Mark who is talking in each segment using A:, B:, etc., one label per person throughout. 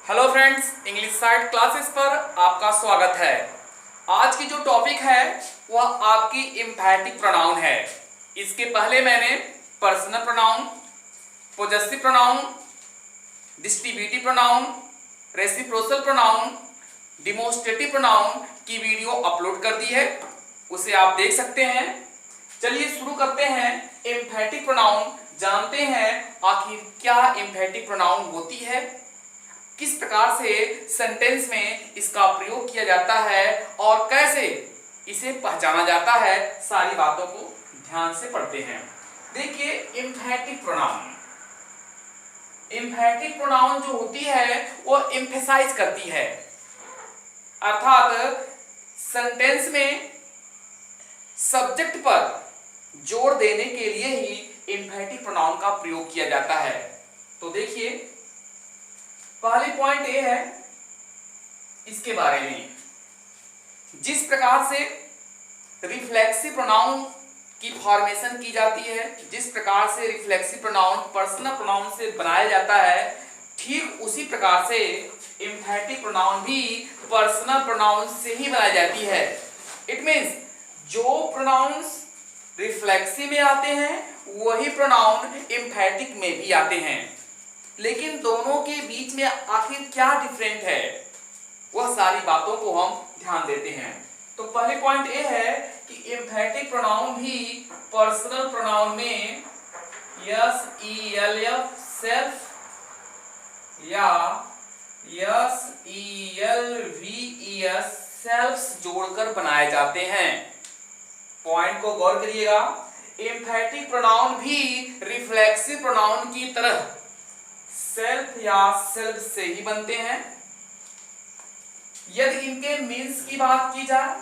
A: Hello friends, English side classes पर आपका स्वागत है। आज की जो टॉपिक है वह आपकी एम्फैटिक प्रोनाउन है। इसके पहले मैंने personal pronoun, possessive pronoun, distributive pronoun, reciprocal pronoun, demonstrative pronoun की वीडियो अपलोड कर दी है, उसे आप देख सकते हैं। चलिए शुरू करते हैं। एम्फैटिक प्रोनाउन जानते हैं आखिर क्या एम्फैटिक प्रोनाउन होती है, किस प्रकार से सेंटेंस में इसका प्रयोग किया जाता है और कैसे इसे पहचाना जाता है, सारी बातों को ध्यान से पढ़ते हैं। देखिए, एम्फैटिक प्रोनाउन जो होती है वो एम्फेसाइज करती है, अर्थात सेंटेंस में सब्जेक्ट पर जोर देने के लिए ही एम्फैटिक प्रोनाउन का प्रयोग किया जाता है। तो देखिए, पहली पॉइंट ये है इसके बारे में, जिस प्रकार से रिफ्लेक्सिव प्रोनाउन की फॉर्मेशन की जाती है, जिस प्रकार से रिफ्लेक्सिव प्रोनाउन पर्सनल प्रोनाउन से बनाया जाता है, ठीक उसी प्रकार से एम्फैटिक प्रोनाउन भी पर्सनल प्रोनाउन से ही बनाई जाती है। इट मींस जो प्रोनाउंस रिफ्लेक्सिव में आते हैं वही प्रोनाउन एम्फैटिक में भी आते हैं, लेकिन दोनों के बीच में आखिर क्या डिफरेंट है, वह सारी बातों को हम ध्यान देते हैं। तो पहले पॉइंट ये है कि एम्फैटिक प्रोनाउन भी पर्सनल प्रोनाउन में SELF सेल्फ या SELVES सेल्फ्स जोड़कर बनाए जाते हैं। पॉइंट को गौर करिएगा, एम्फैटिक प्रोनाउन भी रिफ्लेक्सिव प्रोनाउन की तरह सेल्फ या सेल्फ से ही बनते हैं। यदि इनके मीन्स की बात की जाए,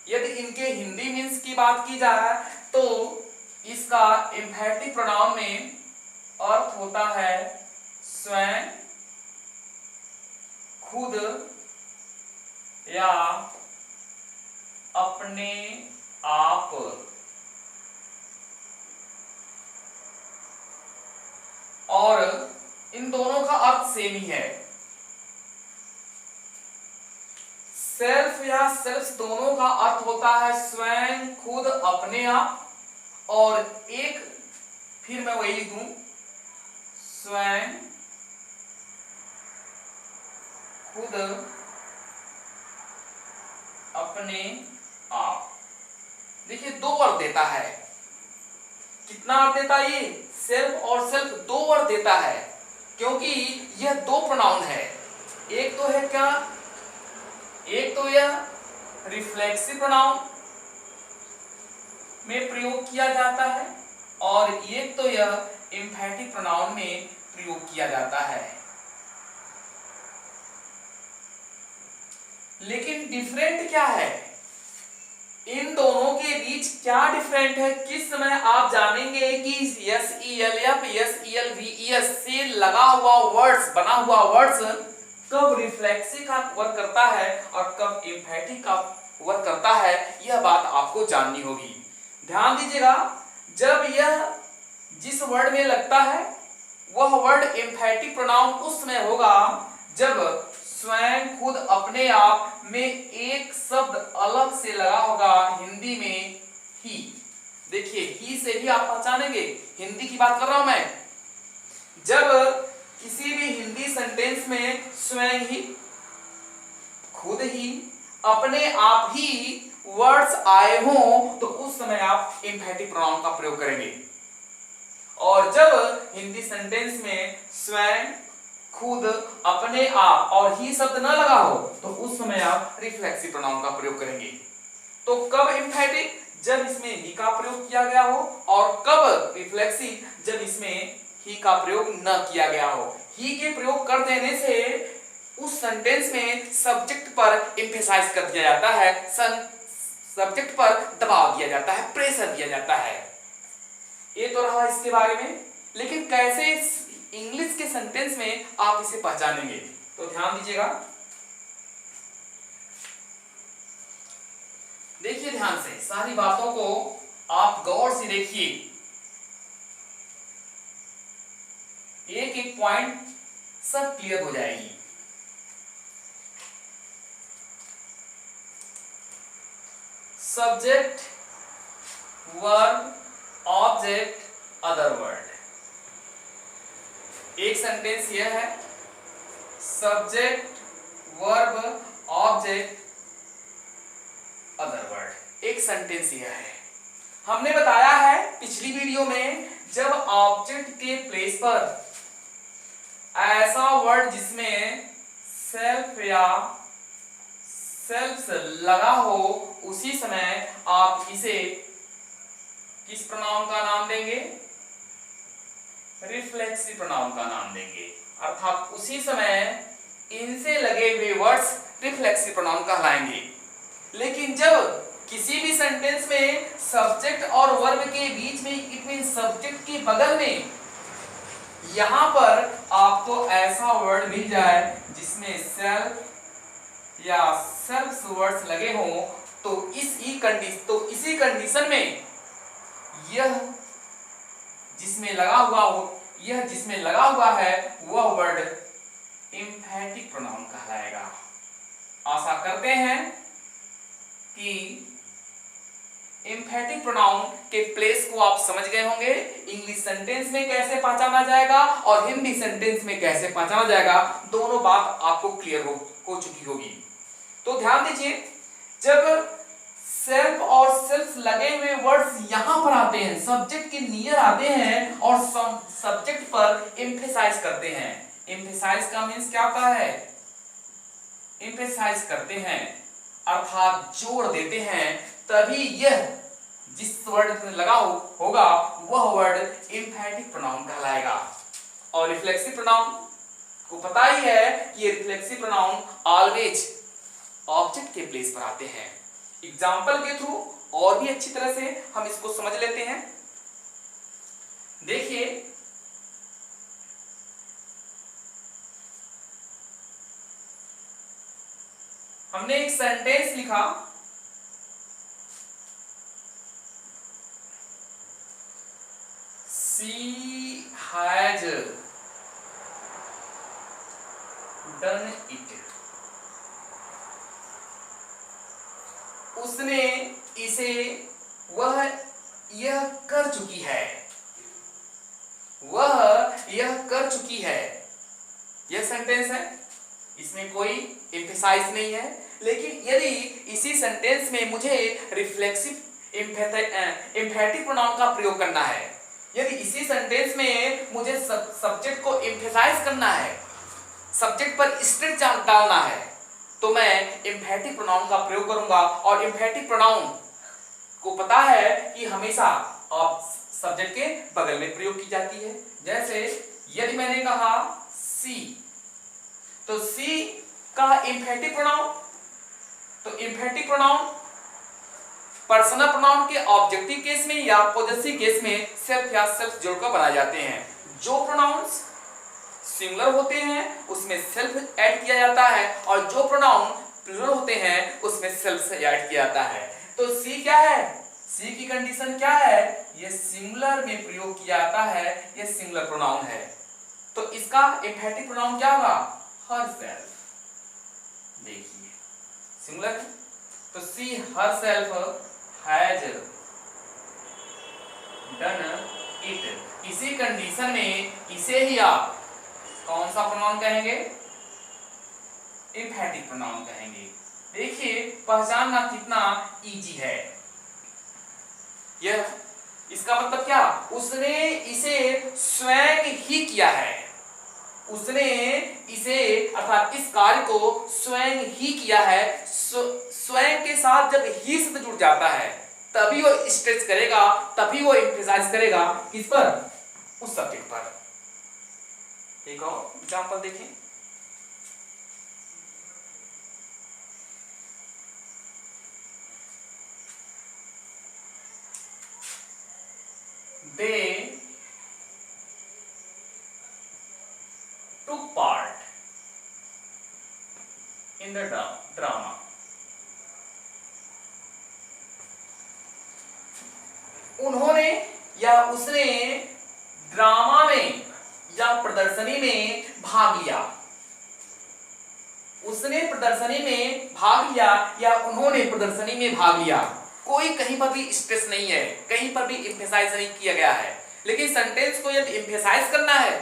A: यदि इनके हिंदी मीन्स की बात की जाए, तो इसका एम्फैटिक प्रोनाउन में अर्थ होता है स्वयं, खुद या अपने आप। और इन दोनों का अर्थ सेम ही है। सेल्फ या सेल्फ दोनों का अर्थ होता है स्वयं, खुद, अपने आप। और एक फिर मैं वही लिखूं, स्वयं, खुद, अपने आप। देखिए, दो अर्थ देता है। कितना अर्थ देता है ये? सेल्फ और सेल्फ दो अर्थ देता है, क्योंकि यह दो प्रोनाउन है। एक तो है क्या, एक तो यह रिफ्लेक्सिव प्रोनाउन में प्रयोग किया जाता है और एक तो यह एम्फैटिक प्रोनाउन में प्रयोग किया जाता है। लेकिन डिफरेंट क्या है, इन दोनों के बीच क्या डिफरेंट है, किस समय आप जानेंगे कि SELF SELVES से लगा हुआ वर्ड्स, बना हुआ वर्ड्स कब रिफ्लेक्सिव का वर्क करता है और कब एम्फैटिक का वर्क करता है, यह बात आपको जाननी होगी। ध्यान दीजिएगा, जब यह जिस वर्ड में लगता है वह वर्ड एम्फैटिक प्रोनाउन उस समय होगा जब स्वयं, खुद, अपने आप में एक शब्द अलग से लगा होगा। हिंदी में ही, देखिए ही से ही आप पहचानेंगे, हिंदी की बात कर रहा हूं मैं। जब किसी भी हिंदी सेंटेंस में स्वयं ही, खुद ही, अपने आप ही वर्ड्स आए हों तो उस समय आप एम्फैटिक प्रोनाउन का प्रयोग करेंगे। और जब हिंदी सेंटेंस में स्वयं, खुद, अपने आप और ही शब्द न लगा हो तो उस समय आप रिफ्लेक्सिव प्रोनाउन का प्रयोग करेंगे। तो कब एम्फैटिक? जब इसमें ही का प्रयोग किया गया हो, और कब रिफ्लेक्सिव? जब इसमें ही का प्रयोग न किया गया हो। ही के प्रयोग कर देने से उस सेंटेंस में सब्जेक्ट पर एम्फेसाइज कर दिया जाता है, सब्जेक्ट पर दबाव दिया जाता है, प्रेशर दिया जाता है। ये तो रहा इसके बारे में। लेकिन कैसे इंग्लिश के सेंटेंस में आप इसे पहचानेंगे, तो ध्यान दीजिएगा। देखिए ध्यान से, सारी बातों को आप गौर से देखिए, एक एक पॉइंट सब क्लियर हो जाएगी। Subject, verb, object, other word. एक सेंटेंस यह है, subject, verb, object, other word. एक सेंटेंस यह है। हमने बताया है पिछली वीडियो में, जब ऑब्जेक्ट के प्लेस पर ऐसा वर्ड जिसमें सेल्फ या सेल्फ्स लगा हो, उसी समय आप इसे किस प्रोनाउन का नाम देंगे? रिफ्लेक्सिव प्रोनाउन का नाम देंगे। अर्थात उसी समय इनसे लगे हुए वर्ड्स रिफ्लेक्सिव प्रोनाउन कहलाएंगे। लेकिन जब किसी भी सेंटेंस में सब्जेक्ट और वर्ब के बीच में, इट मीन सब्जेक्ट के बगल में यहां पर आपको ऐसा वर्ड मिल जाए जिसमें सेल्फ या सेल्फ्स वर्ड्स लगे हों, तो इसी कंडीशन में यह जिसमें लगा हुआ है वह वर्ड एम्फैटिक प्रोनाउन कहलाएगा। आशा करते हैं कि एम्फैटिक प्रोनाउन के प्लेस को आप समझ गए होंगे। इंग्लिश सेंटेंस में कैसे पहचाना जाएगा और हिंदी सेंटेंस में कैसे पहचाना जाएगा, दोनों बात आपको क्लियर हो चुकी होगी। तो ध्यान दीजिए, जब सेल्फ और सेल्फ लगे हुए वर्ड्स यहां पर आते हैं, सब्जेक्ट के नियर आते हैं और सब्जेक्ट पर एम्फेसाइज करते हैं। एम्फेसाइज का मीन्स क्या होता है? एम्फेसाइज करते हैं अर्थात जोड़ देते हैं, तभी यह जिस वर्ड में लगा होगा वह वर्ड एम्फैटिक प्रोनाउन कहलाएगा। और रिफ्लेक्सिव प्रोनाउन को पता ही है कि ये रिफ्लेक्सिव प्रोनाउन ऑलवेज ऑब्जेक्ट के प्लेस पर आते हैं। एग्जाम्पल के थ्रू और भी अच्छी तरह से हम इसको समझ लेते हैं। देखिए, हमने एक सेंटेंस लिखा, She has done it. उसने इसे यह कर चुकी है। यह कर चुकी है। यह सेंटेंस है, इसमें कोई एम्फेसाइज नहीं है। लेकिन यदि इसी सेंटेंस में मुझे रिफ्लेक्सिव एम्फैटिक प्रोनाउन का प्रयोग करना है, यदि इसी सेंटेंस में मुझे सब्जेक्ट को एम्फेसाइज करना है, सब्जेक्ट पर स्ट्रेस डालना है, तो मैं एम्फैटिक प्रोनाउन का प्रयोग करूंगा। और एम्फैटिक प्रोनाउन को पता है कि हमेशा सब्जेक्ट के बगल में प्रयोग की जाती है। जैसे यदि मैंने कहा सी, तो सी का एम्फैटिक प्रोनाउन, तो एम्फैटिक प्रोनाउन पर्सनल प्रोनाउन के ऑब्जेक्टिव केस में या पॉजेसिव केस में सेल्फ या सेल्फ जोड़कर बनाए जाते हैं। जो प्रोनाउंस सिंगुलर होते हैं उसमें सेल्फ ऐड किया जाता है, और जो प्रोनाउन प्लूरल होते हैं उसमें सेल्फ से ऐड किया जाता है। तो सी क्या है? सी की कंडीशन क्या है? ये सिंगुलर में प्रयोग किया जाता है, ये सिंगुलर प्रोनाउन है। तो इसका एम्फैटिक प्रोनाउन क्या होगा? हरसेल्फ। देखिए सिंगुलर, तो सी हरसेल्फ हैज डन इट। इसी कंडीशन में इसे ही आप कौन सा प्रोनाउन कहेंगे? एम्फैटिक प्रोनाउन कहेंगे। देखिए पहचानना कितना इजी है। यह इसका मतलब क्या? उसने इसे स्वयं ही किया है। उसने इसे अर्थात इस कार्य को स्वयं ही किया है। स्वयं के साथ जब ही शब्द जुड़ जाता है तभी वो स्ट्रेच करेगा, तभी वो एम्फसाइज करेगा। किस पर? उस सब्जेक्ट पर। एक और एग्जांपल देखें। They took part in the drama. उन्होंने या उसने ड्रामा में या प्रदर्शनी में भाग लिया, उसने प्रदर्शनी में भाग लिया या उन्होंने प्रदर्शनी में भाग लिया। कोई कहीं पर भी स्ट्रेस नहीं है, कहीं पर भी एम्फेसाइज नहीं किया गया है। लेकिन सेंटेंस को यदि एम्फेसाइज करना है,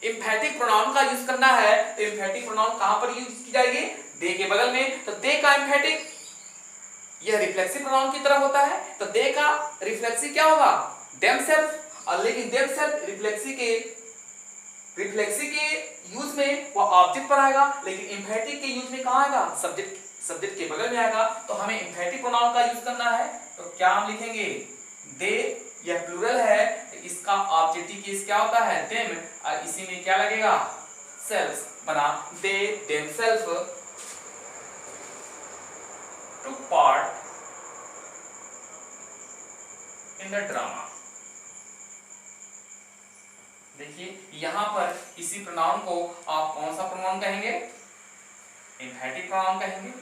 A: एम्फैटिक प्रोनाउन का यूज करना है, तो एम्फैटिक प्रोनाउन कहां पर यूज की जाएगी? दे के बगल में। तो दे का एम्फैटिक यह रिफ्लेक्सिव प्रोनाउन की तरह होता है, तो दे का रिफ्लेक्सिव क्या होगा? देमसेल्फ। और लेकिन देमसेल्फ रिफ्लेक्सिव के यूज में वो ऑब्जेक्ट पर आएगा, लेकिन एम्फैटिक के यूज में कहां आएगा? सब्जेक्ट के बगल में आएगा। तो हमें एम्फैटिक प्रोनाउन का यूज करना है, तो क्या हम लिखेंगे? दे, यह प्लूरल है, तो इसका ऑब्जेक्टिव केस क्या होता है? देम, और इसी में क्या लगेगा? सेल्फ बना। They themselves took part in the drama। देखिए यहां पर इसी प्रोनाउन को आप कौन सा प्रोनाउन कहेंगे? एम्फैटिक प्रोनाउन कहेंगे।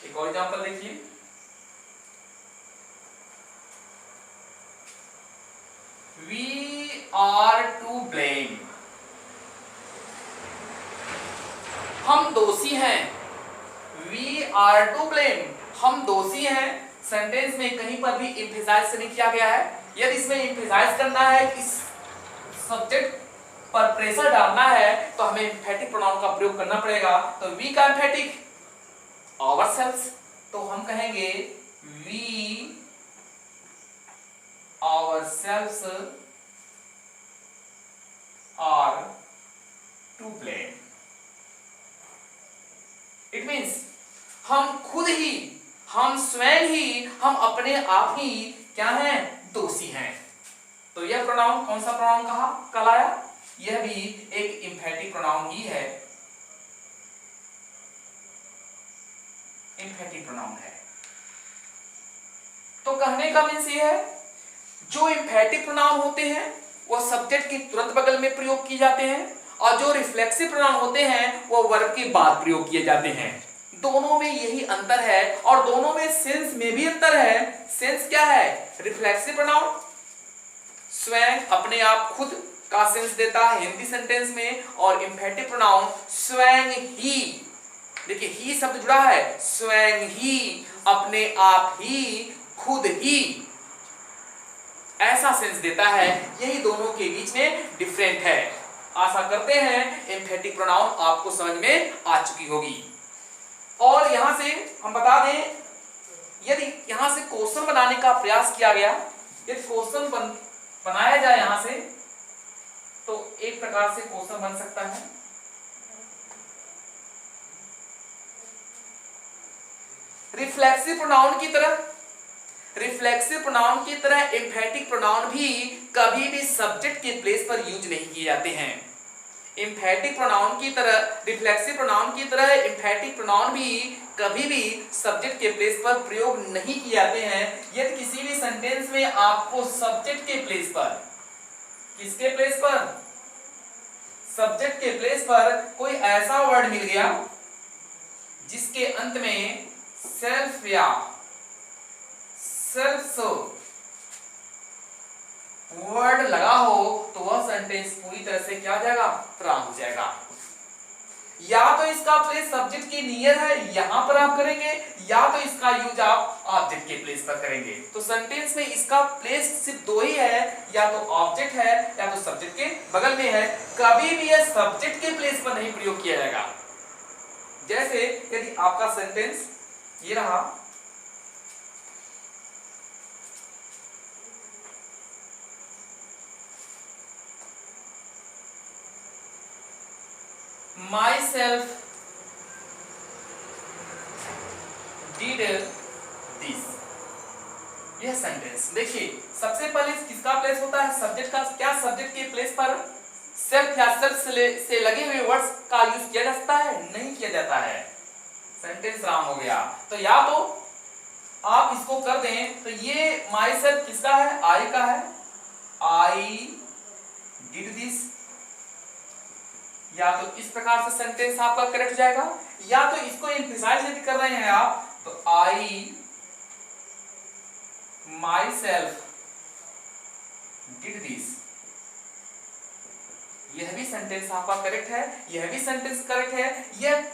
A: एक और एग्जांपल देखिए, वी आर टू ब्लेम, हम दोषी हैं। वी आर टू ब्लेम, हम दोषी हैं। सेंटेंस में कहीं पर भी एम्फेसाइज नहीं किया गया है। यदि इसमें एम्फेसाइज करना है, इस सब्जेक्ट पर प्रेशर डालना है, तो हमें एम्फैटिक प्रोनाउन का प्रयोग करना पड़ेगा। तो वी का एम्फैटिक आवरसेल्व्स, तो हम कहेंगे we ourselves are to blame. It means हम खुद ही, हम स्वयं ही, हम अपने आप ही क्या हैं? दोषी हैं। तो यह प्रोनाउन कौन सा प्रोनाउन कहा कहलाया? यह भी एक एम्फैटिक प्रोनाउन ही है, एम्फैटिक प्रोनाउन है। तो कहने का मीन्स ये है, जो एम्फैटिक प्रोनाउन होते हैं वह सब्जेक्ट के तुरंत बगल में प्रयोग किए जाते हैं, और जो रिफ्लेक्सिव प्रोनाउन होते हैं वो वर्ब के बाद प्रयोग किए जाते हैं। दोनों में यही अंतर है, और दोनों में सेंस में भी अंतर है। सेंस क्या है? रिफ्लेक्सिव प्रोनाउन स्वयं अपने आप खुद का सेंस देता है हिंदी सेंटेंस में, और एम्फैटिक प्रोनाउन स्वयं ही, देखिए ही शब्द जुड़ा है, स्वयं ही, अपने आप ही, खुद ही, ऐसा सेंस देता है। यही दोनों के बीच में डिफरेंट है। आशा करते हैं एम्फैटिक प्रोनाउन आपको समझ में आ चुकी होगी। और यहां से हम बता दें, यदि यहां से क्वेश्चन बनाने का प्रयास किया गया, यदि क्वेश्चन बनाया जाए यहां से, तो एक प्रकार से क्वेश्चन बन सकता है, रिफ्लेक्सिव प्रोनाउन की तरह एम्फैटिक प्रोनाउन भी कभी भी सब्जेक्ट के प्लेस पर यूज नहीं किए जाते हैं। एम्फैटिक प्रोनाउन की तरह, रिफ्लेक्सिव प्रोनाउन की तरह एम्फैटिक प्रोनाउन भी कभी भी सब्जेक्ट के प्लेस पर प्रयोग नहीं किए जाते हैं। यदि किसी भी सेंटेंस में आपको सब्जेक्ट के प्लेस पर, किसके प्लेस पर? सब्जेक्ट के प्लेस पर कोई ऐसा वर्ड मिल गया जिसके अंत में सेल्फ या सेल्फ वर्ड लगा हो, तो वह सेंटेंस पूरी तरह से क्या हो जाएगा? रॉन्ग हो जाएगा। या तो इसका प्लेस सब्जेक्ट के नियर है, यहां पर आप करेंगे, या तो इसका यूज आप ऑब्जेक्ट के प्लेस पर करेंगे। तो सेंटेंस में इसका प्लेस सिर्फ दो ही है, या तो ऑब्जेक्ट है या तो सब्जेक्ट के बगल में है। कभी भी यह सब्जेक्ट के प्लेस पर नहीं प्रयोग किया जाएगा। जैसे यदि आपका सेंटेंस ये रहा, myself did this, यह सेंटेंस देखिए, सबसे पहले किसका प्लेस होता है? सब्जेक्ट का। क्या सब्जेक्ट के प्लेस पर सेल्फ या सेल्फ से लगे हुए वर्ड्स का यूज किया जा सकता है? नहीं किया जाता है। सेंटेंस रॉन्ग हो गया। तो या तो आप इसको कर दें, तो ये माई सेल्फ किसका है? आई का है, आई डिड दिस। या तो इस प्रकार से सेंटेंस आपका करेक्ट हो जाएगा, या तो इसको एम्फसाइज यदि कर रहे हैं आप, तो आई myself did this। यह भी सेंटेंस आपका करेक्ट है, यह भी सेंटेंस करेक्ट है, यह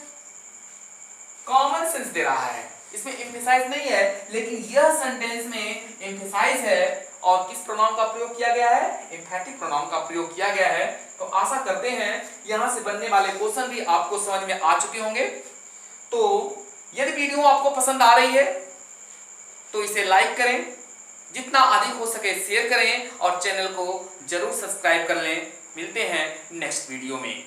A: कॉमन सेंस दे रहा है, इसमें एम्फेसाइज नहीं है, लेकिन यह सेंटेंस में एम्फेसाइज है और किस प्रोनाउन का प्रयोग किया गया है, एम्फैटिक प्रोनाउन का प्रयोग किया गया है। तो आशा करते हैं यहां से बनने वाले क्वेश्चन भी आपको समझ में आ चुके होंगे। तो यदि वीडियो आपको पसंद आ रही है तो इसे लाइक करें, जितना अधिक हो सके शेयर करें और चैनल को जरूर सब्सक्राइब कर लें। मिलते हैं नेक्स्ट वीडियो में।